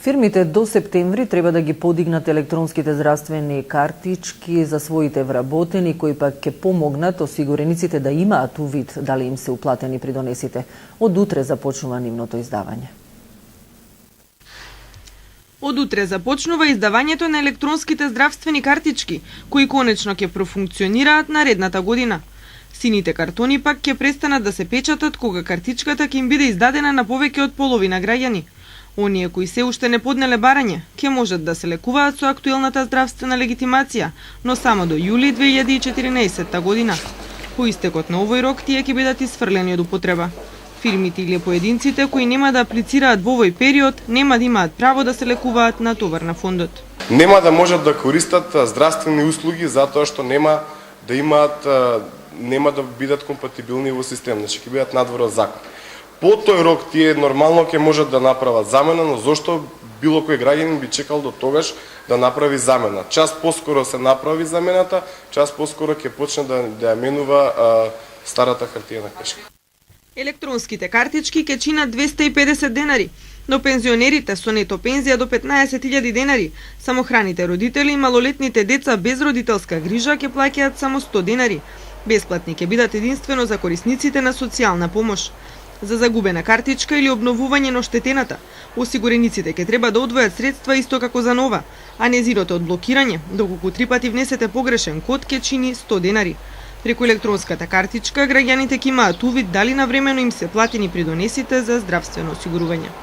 Фирмите до септември треба да ги подигнат електронските здравствени картички за своите вработени, кои пак ќе помогнат осигурениците да имаат увид дали им се уплатени придонесите. Од утре започнува нивното издавање. Од утре започнува издавањето на електронските здравствени картички, кои конечно ќе профункционираат наредната година. Сините картони пак ќе престанат да се печатат кога картичката ќе им биде издадена на повеќе од половина граѓани. Оние кои се уште не поднеле барање, ќе можат да се лекуваат со актуелната здравствена легитимација, но само до јули 2014 година. По истекот на овој рок тие ќе бидат исфрлени од употреба. Фирмите или поединците кои нема да аплицираат во овој период, нема да имаат право да се лекуваат на товар на фондот. Нема да можат да користат здравствени услуги затоа што нема да бидат компатибилни во систем, значи ќе бидат надвор од закон. По тој рок тие нормално ќе можат да направат замена, но зошто било кој граѓанин би чекал до тогаш да направи замена? Час поскоро се направи замената, час поскоро ќе почне да ја менува старата хартиена книжка. Електронските картички ќе чинат 250 денари, но пензионерите со нето пензија до 15.000 денари, самохраните родители и малолетните деца без родителска грижа ќе плаќаат само 100 денари. Бесплатни ќе бидат единствено за корисниците на социјална помош. За загубена картичка или обновување на оштетената, осигурениците ќе треба да одвојат средства исто како за нова, а незиното одблокирање, доколку 3 пати внесете погрешен код, ќе чини 100 денари. Преку електронската картичка, граѓаните ќе имаат увид дали навремено им се платени придонесите за здравствено осигурување.